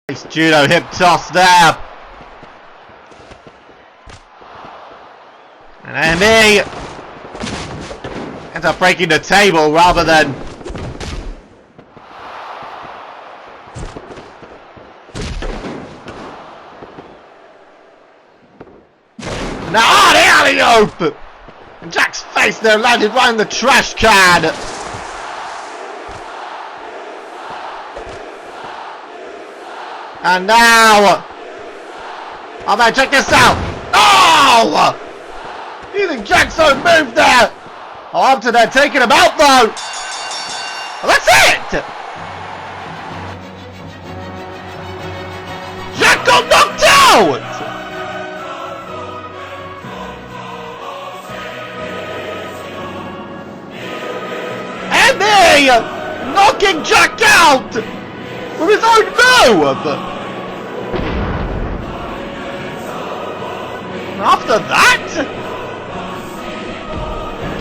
Nice judo hip toss there. And enemy ends up breaking the table rather than now the alley-oop! And Jack's face there landed right in the trash can. And now, oh man, check this out! Oh! Using Jack's own move there! Oh, Arbiter there taking him out though! Well, that's it! Jack got knocked out! Emmy knocking Jack out with his own move! After that,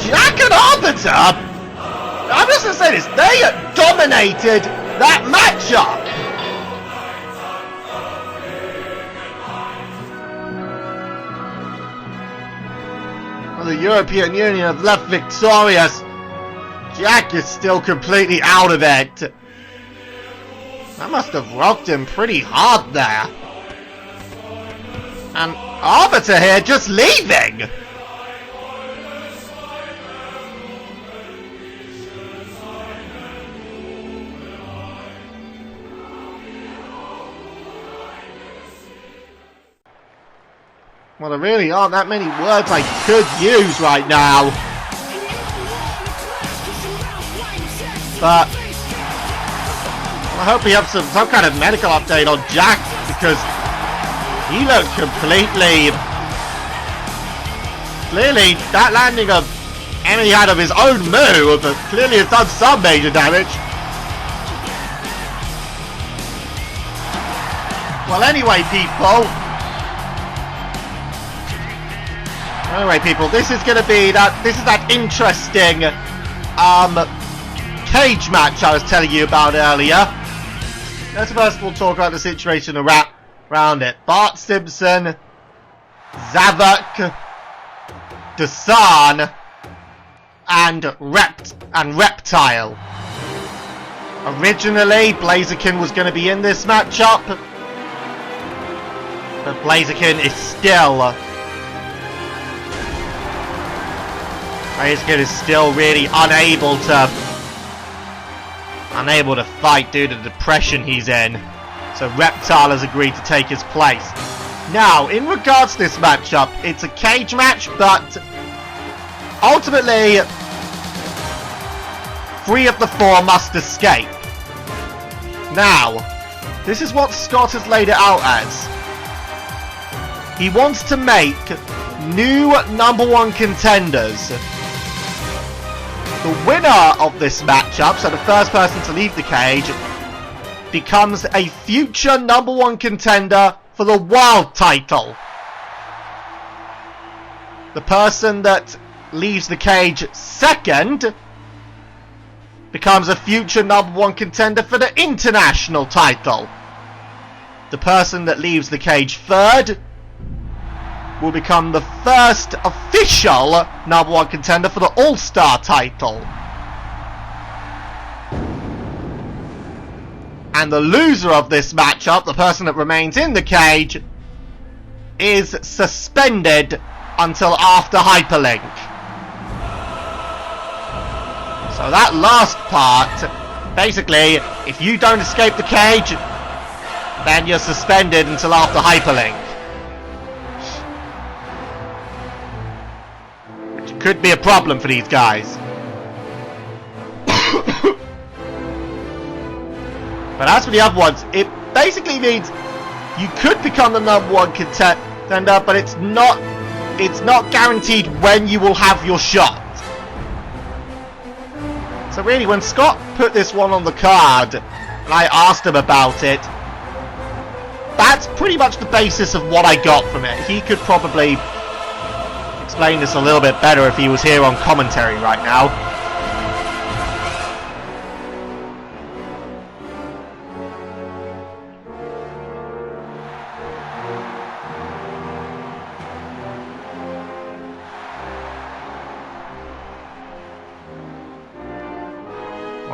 Jack and Arbiter, I'm just gonna say this, they dominated that matchup. Well, the European Union have left victorious. Jack is still completely out of it. That must have rocked him pretty hard there. And Arbiter here just leaving! Well, there really aren't that many words I could use right now. But I hope we have some kind of medical update on Jack, because he looked completely... Clearly, that landing of Emmy had of his own move, but clearly has done some major damage. Well, anyway, people, this is going to be that. This is that interesting cage match I was telling you about earlier. Let's first of all talk about the situation around it. Bart Simpson, Zavok, Desann, and Reptile. Originally, Blaziken was going to be in this matchup, but Blaziken is still really unable to fight due to the depression he's in. So Reptile has agreed to take his place. Now, in regards to this matchup, it's a cage match, but ultimately, 3 of the 4 must escape. Now, this is what Scott has laid it out as. He wants to make new #1 contenders. The winner of this matchup, so the first person to leave the cage, becomes a future #1 contender for the world title. The person that leaves the cage second becomes a future #1 contender for the international title. The person that leaves the cage third will become the first official #1 contender for the All-Star title. And the loser of this matchup, the person that remains in the cage, is suspended until after Hyperlink. So that last part, basically, if you don't escape the cage, then you're suspended until after Hyperlink. Which could be a problem for these guys. But as for the other ones, it basically means you could become the #1 contender, but it's not guaranteed when you will have your shot. So really, when Scott put this one on the card, and I asked him about it, that's pretty much the basis of what I got from it. He could probably explain this a little bit better if he was here on commentary right now.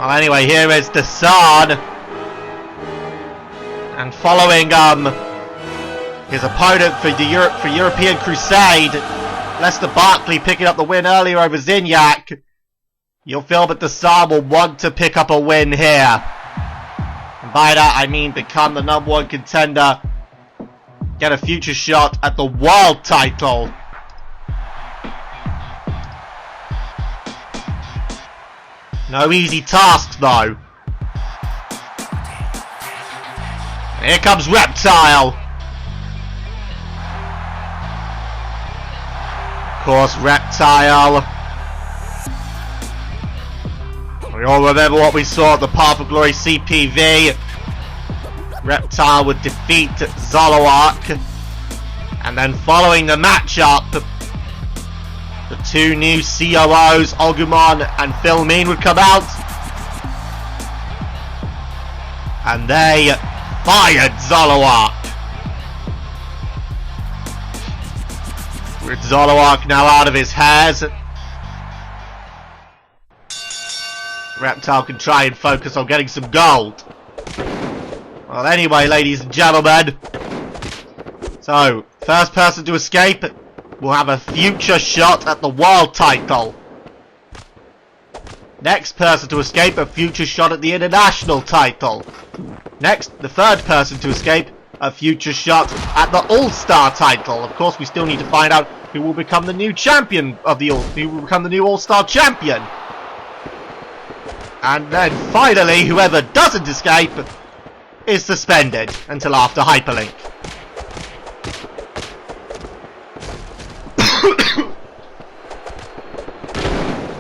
Well, anyway, here is Desann. And following his opponent for European Crusade, Lester Barkley picking up the win earlier over Zinyak, you'll feel that Desann will want to pick up a win here. And by that I mean become the #1 contender, get a future shot at the world title. No easy tasks though. Here comes Reptile. Of course, Reptile. We all remember what we saw at the Path of Glory CPV. Reptile would defeat Zoloark. And then following the matchup, the two new COOs, Agumon and Philmine, would come out. And they fired Zoloark. With Zoloark now out of his hairs, Reptile can try and focus on getting some gold. Well, anyway, ladies and gentlemen, so first person to escape will have a future shot at the world title. Next person to escape, a future shot at the international title. Next, the third person to escape, a future shot at the All-Star title. Of course, we still need to find out who will become the new champion of the who will become the new All-Star champion. And then finally, whoever doesn't escape is suspended until after Hyperlink.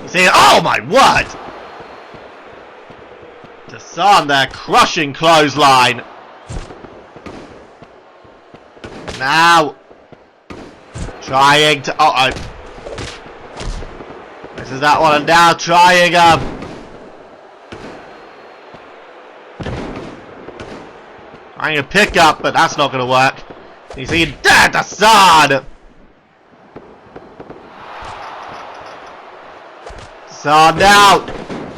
You see, oh my word! Desann there, crushing clothesline. Now, trying to, this is that one, and now trying trying to pick up, but that's not going to work. You see, Desann! Desann now!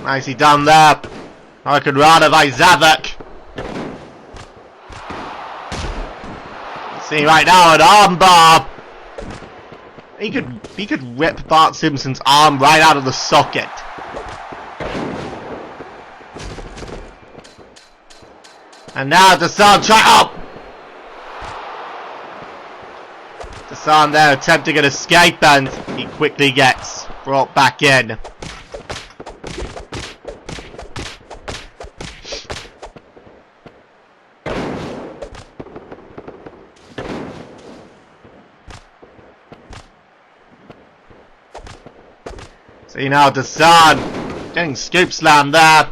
Nicely done there. Hurricane Rana by Zavok. See right now an armbar. He could rip Bart Simpson's arm right out of the socket. And now Desann Desann there attempting an escape, and he quickly gets brought back in. See now Desann getting scoop slammed there.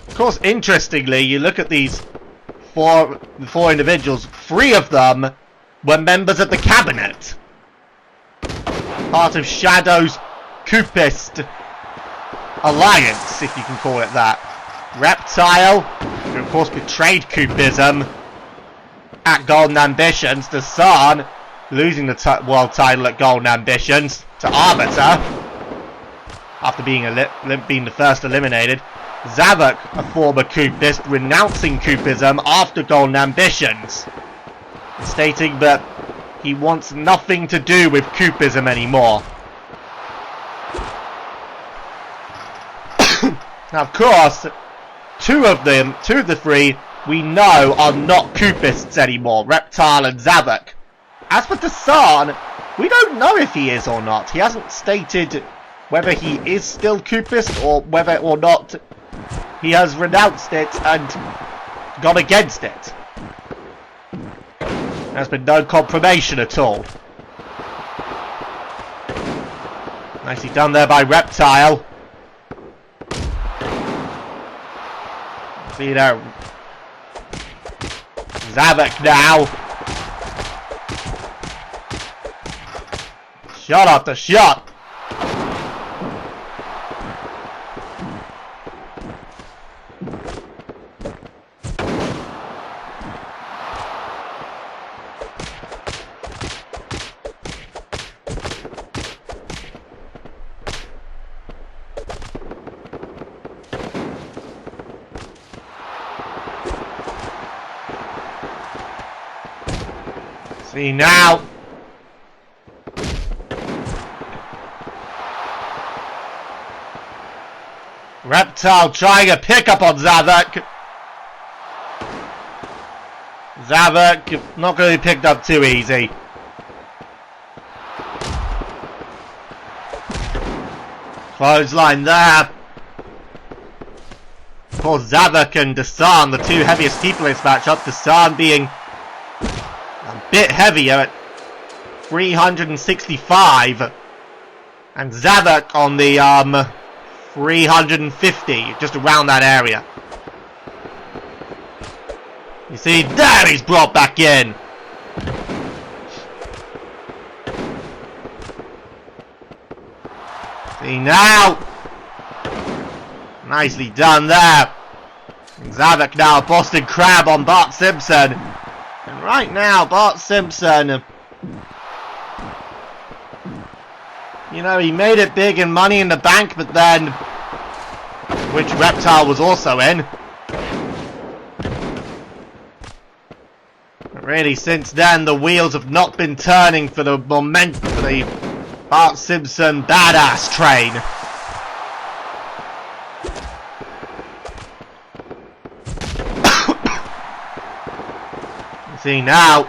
Of course, interestingly, you look at these four individuals, 3 of them were members of the cabinet. Part of Shadow's Coopist alliance, if you can call it that. Reptile, who of course betrayed Coopism at Golden Ambitions. Desann losing the world title at Golden Ambitions to Arbiter after being the first eliminated. Zavok, a former Coopist, renouncing Coopism after Golden Ambitions, stating that he wants nothing to do with Coopism anymore. Now, of course, two of the 3 we know are not Coopists anymore, Reptile and Zavok. As for Desann, we don't know if he is or not. He hasn't stated whether he is still Coopist or whether or not he has renounced it and gone against it. There's been no confirmation at all. Nicely done there by Reptile. See there. Zavok now. Shot after shot. See now. Reptile trying a pickup on Zavok. Zavok not going to be picked up too easy. Clothesline there. Of course, Zavok and Desann, the two heaviest people in this matchup. Desann being a bit heavier at 365, and Zavok on the 350, just around that area. You see, there he's brought back in. See now. Nicely done there. And Zavok now a Boston Crab on Bart Simpson. And right now, Bart Simpson, you know, he made it big in Money in the Bank, but then, which Reptile was also in. But really, since then, the wheels have not been turning for the momentum for the Bart Simpson badass train. See now.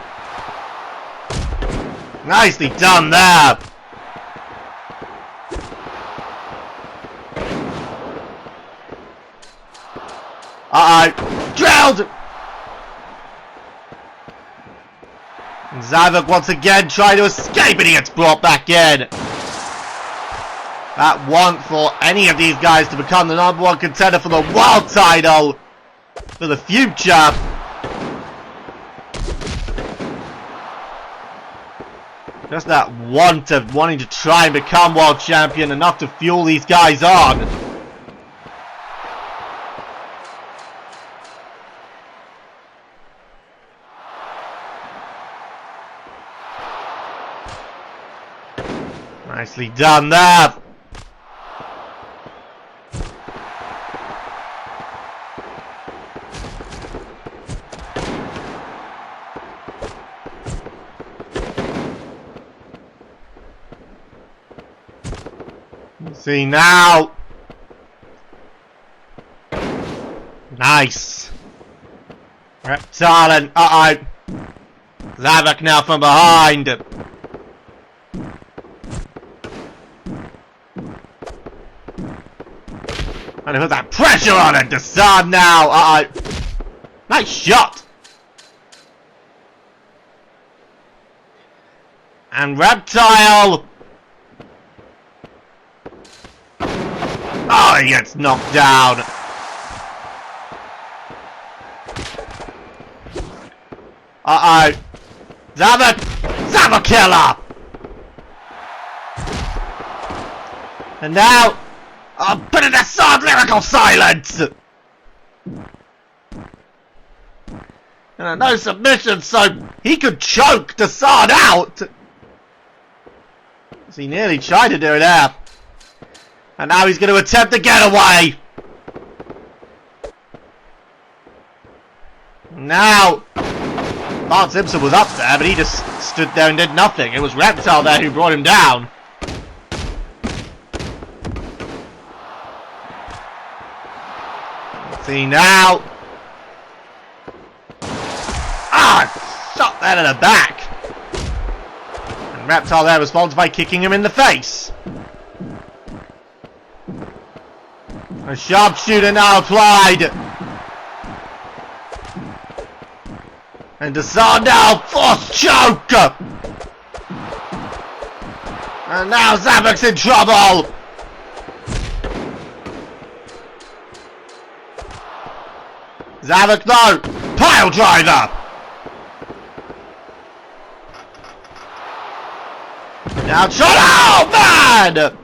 Nicely done there. Drilled! And Zavok once again trying to escape, and he gets brought back in. That want for any of these guys to become the #1 contender for the world title for the future. Just that want of wanting to try and become world champion, enough to fuel these guys on. Nicely done there. See now. Nice. Reptile and Zavok now from behind. And put that pressure on it. Desann now. Nice shot. And Reptile. Oh, he gets knocked down. Zavok killer. And now, put in a sword lyrical silence. And no submission, so he could choke Desann out. He nearly tried to do it there. And now he's going to attempt to get away. Now, Bart Simpson was up there, but he just stood there and did nothing. It was Reptile there who brought him down. Let's see now. Shot that in the back. And Reptile there responds by kicking him in the face. A sharpshooter now applied. And Desann now forced choke. And now Zavok's in trouble. Zavok no. Pile driver. Now shot. Oh man!